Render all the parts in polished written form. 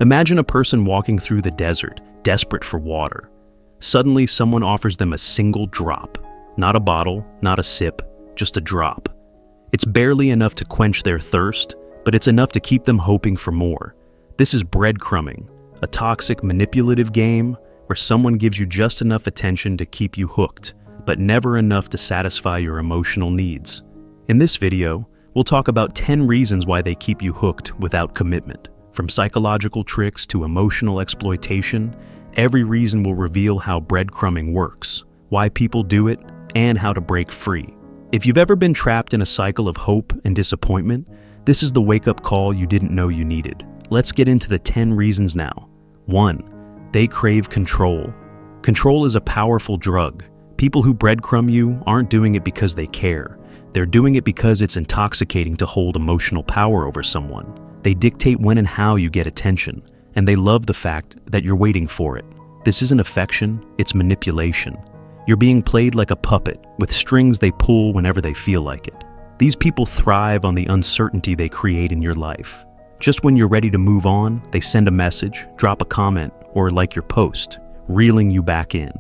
Imagine a person walking through the desert, desperate for water. Suddenly, someone offers them a single drop. Not a bottle, not a sip, just a drop. It's barely enough to quench their thirst, but it's enough to keep them hoping for more. This is breadcrumbing, a toxic, manipulative game where someone gives you just enough attention to keep you hooked, but never enough to satisfy your emotional needs. In this video, we'll talk about 10 reasons why they keep you hooked without commitment. From psychological tricks to emotional exploitation, every reason will reveal how breadcrumbing works, why people do it, and how to break free. If you've ever been trapped in a cycle of hope and disappointment, this is the wake-up call you didn't know you needed. Let's get into the 10 reasons now. 1. They crave control. Control is a powerful drug. People who breadcrumb you aren't doing it because they care. They're doing it because it's intoxicating to hold emotional power over someone. They dictate when and how you get attention, and they love the fact that you're waiting for it. This isn't affection, it's manipulation. You're being played like a puppet, with strings they pull whenever they feel like it. These people thrive on the uncertainty they create in your life. Just when you're ready to move on, they send a message, drop a comment, or like your post, reeling you back in.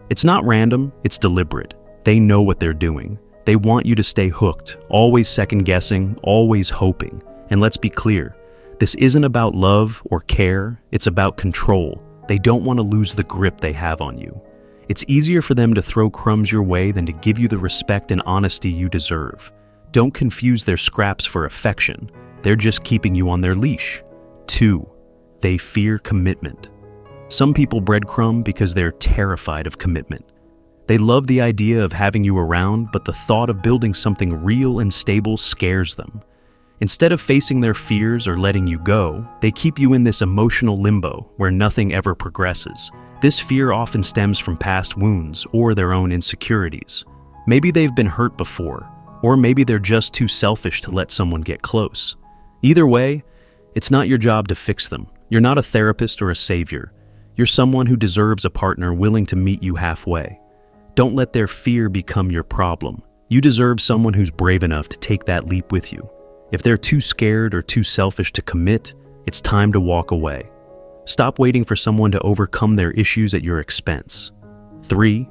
It's not random, it's deliberate. They know what they're doing. They want you to stay hooked, always second-guessing, always hoping. And let's be clear, this isn't about love or care, it's about control. They don't want to lose the grip they have on you. It's easier for them to throw crumbs your way than to give you the respect and honesty you deserve. Don't confuse their scraps for affection. They're just keeping you on their leash. 2. They fear commitment. Some people breadcrumb because they're terrified of commitment. They love the idea of having you around, but the thought of building something real and stable scares them. Instead of facing their fears or letting you go, they keep you in this emotional limbo where nothing ever progresses. This fear often stems from past wounds or their own insecurities. Maybe they've been hurt before, or maybe they're just too selfish to let someone get close. Either way, it's not your job to fix them. You're not a therapist or a savior. You're someone who deserves a partner willing to meet you halfway. Don't let their fear become your problem. You deserve someone who's brave enough to take that leap with you. If they're too scared or too selfish to commit, it's time to walk away. Stop waiting for someone to overcome their issues at your expense. 3.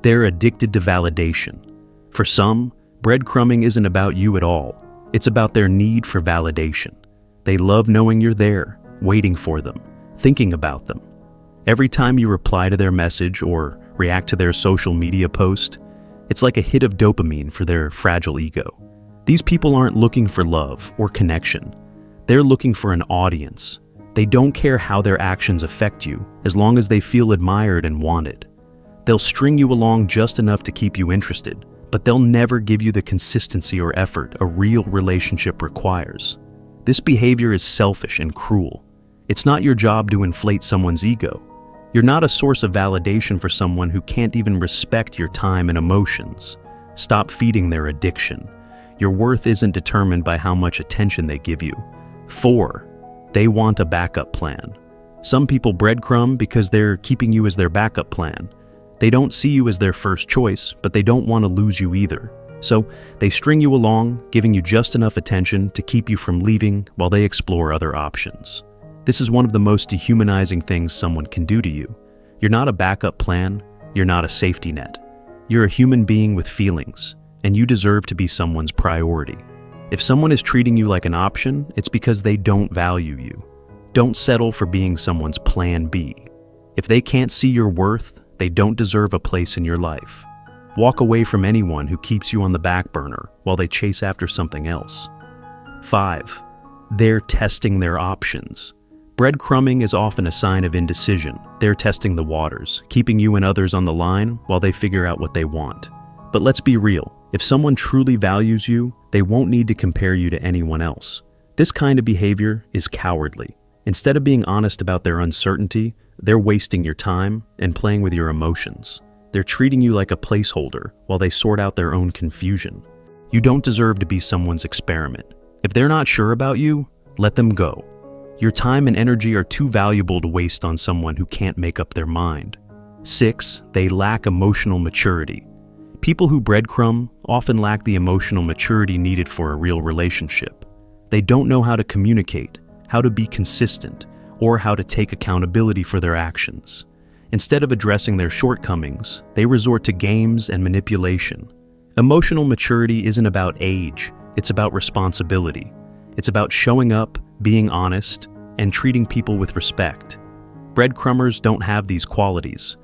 They're addicted to validation. For some, breadcrumbing isn't about you at all. It's about their need for validation. They love knowing you're there, waiting for them, thinking about them. Every time you reply to their message or react to their social media post, it's like a hit of dopamine for their fragile ego. These people aren't looking for love or connection. They're looking for an audience. They don't care how their actions affect you, as long as they feel admired and wanted. They'll string you along just enough to keep you interested, but they'll never give you the consistency or effort a real relationship requires. This behavior is selfish and cruel. It's not your job to inflate someone's ego. You're not a source of validation for someone who can't even respect your time and emotions. Stop feeding their addiction. Your worth isn't determined by how much attention they give you. 4. They want a backup plan. Some people breadcrumb because they're keeping you as their backup plan. They don't see you as their first choice, but they don't want to lose you either. So they string you along, giving you just enough attention to keep you from leaving while they explore other options. This is one of the most dehumanizing things someone can do to you. You're not a backup plan, you're not a safety net. You're a human being with feelings, and you deserve to be someone's priority. If someone is treating you like an option, it's because they don't value you. Don't settle for being someone's plan B. If they can't see your worth, they don't deserve a place in your life. Walk away from anyone who keeps you on the back burner while they chase after something else. 5. They're testing their options. Breadcrumbing is often a sign of indecision. They're testing the waters, keeping you and others on the line while they figure out what they want. But let's be real. If someone truly values you, they won't need to compare you to anyone else. This kind of behavior is cowardly. Instead of being honest about their uncertainty, they're wasting your time and playing with your emotions. They're treating you like a placeholder while they sort out their own confusion. You don't deserve to be someone's experiment. If they're not sure about you, let them go. Your time and energy are too valuable to waste on someone who can't make up their mind. 6. They lack emotional maturity. People who breadcrumb often lack the emotional maturity needed for a real relationship. They don't know how to communicate, how to be consistent, or how to take accountability for their actions. Instead of addressing their shortcomings, they resort to games and manipulation. Emotional maturity isn't about age, it's about responsibility. It's about showing up, being honest, and treating people with respect. Breadcrumbers don't have these qualities,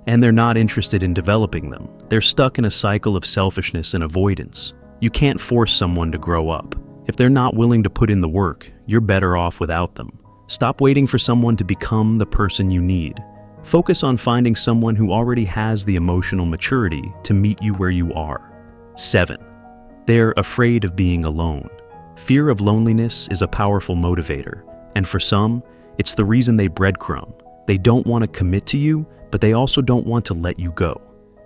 and they're not interested in developing them. They're stuck in a cycle of selfishness and avoidance. You can't force someone to grow up. If they're not willing to put in the work, you're better off without them. Stop waiting for someone to become the person you need. Focus on finding someone who already has the emotional maturity to meet you where you are. 7. They're afraid of being alone. Fear of loneliness is a powerful motivator, and for some, it's the reason they breadcrumb. They don't want to commit to you, but they also don't want to let you go.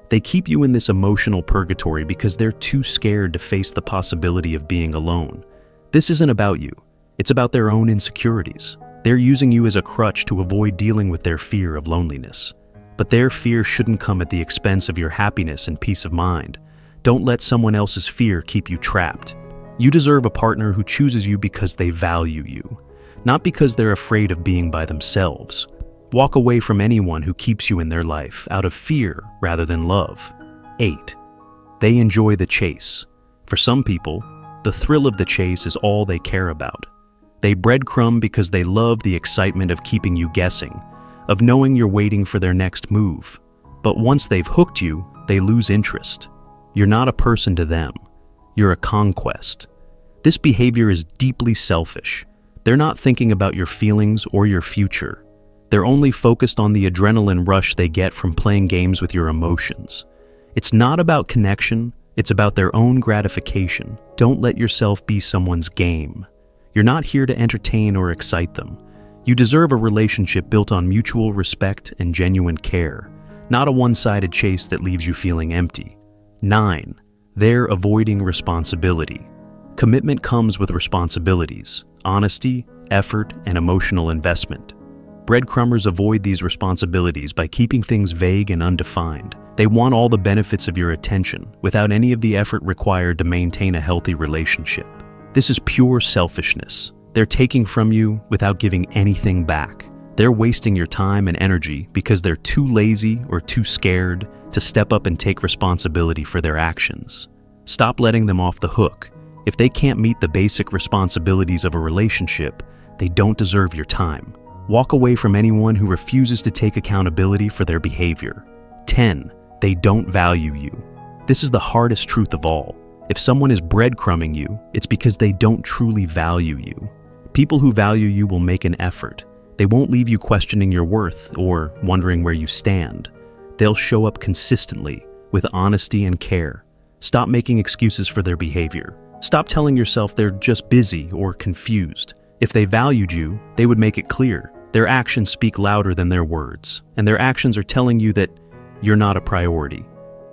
They keep you in this emotional purgatory because they're too scared to face the possibility of being alone. This isn't about you. It's about their own insecurities. They're using you as a crutch to avoid dealing with their fear of loneliness. But their fear shouldn't come at the expense of your happiness and peace of mind. Don't let someone else's fear keep you trapped. You deserve a partner who chooses you because they value you, not because they're afraid of being by themselves. Walk away from anyone who keeps you in their life out of fear rather than love. 8. They enjoy the chase. For some people, the thrill of the chase is all they care about. They breadcrumb because they love the excitement of keeping you guessing, of knowing you're waiting for their next move. But once they've hooked you, they lose interest. You're not a person to them. You're a conquest. This behavior is deeply selfish. They're not thinking about your feelings or your future. They're only focused on the adrenaline rush they get from playing games with your emotions. It's not about connection, it's about their own gratification. Don't let yourself be someone's game. You're not here to entertain or excite them. You deserve a relationship built on mutual respect and genuine care, not a one-sided chase that leaves you feeling empty. 9. They're avoiding responsibility. Commitment comes with responsibilities, honesty, effort, and emotional investment. Breadcrumbers avoid these responsibilities by keeping things vague and undefined. They want all the benefits of your attention without any of the effort required to maintain a healthy relationship. This is pure selfishness. They're taking from you without giving anything back. They're wasting your time and energy because they're too lazy or too scared to step up and take responsibility for their actions. Stop letting them off the hook. If they can't meet the basic responsibilities of a relationship, they don't deserve your time. Walk away from anyone who refuses to take accountability for their behavior. 10. They don't value you. This is the hardest truth of all. If someone is breadcrumbing you, it's because they don't truly value you. People who value you will make an effort. They won't leave you questioning your worth or wondering where you stand. They'll show up consistently, with honesty and care. Stop making excuses for their behavior. Stop telling yourself they're just busy or confused. If they valued you, they would make it clear. Their actions speak louder than their words, and their actions are telling you that you're not a priority.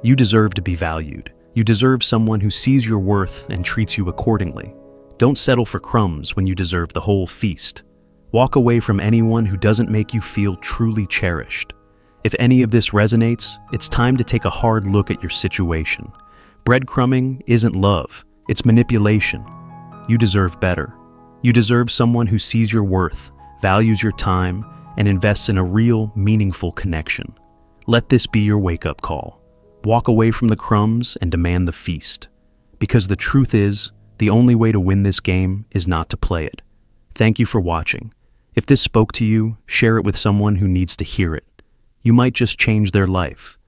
You deserve to be valued. You deserve someone who sees your worth and treats you accordingly. Don't settle for crumbs when you deserve the whole feast. Walk away from anyone who doesn't make you feel truly cherished. If any of this resonates, it's time to take a hard look at your situation. Breadcrumbing isn't love, it's manipulation. You deserve better. You deserve someone who sees your worth, values your time, and invests in a real, meaningful connection. Let this be your wake-up call. Walk away from the crumbs and demand the feast. Because the truth is, the only way to win this game is not to play it. Thank you for watching. If this spoke to you, share it with someone who needs to hear it. You might just change their life.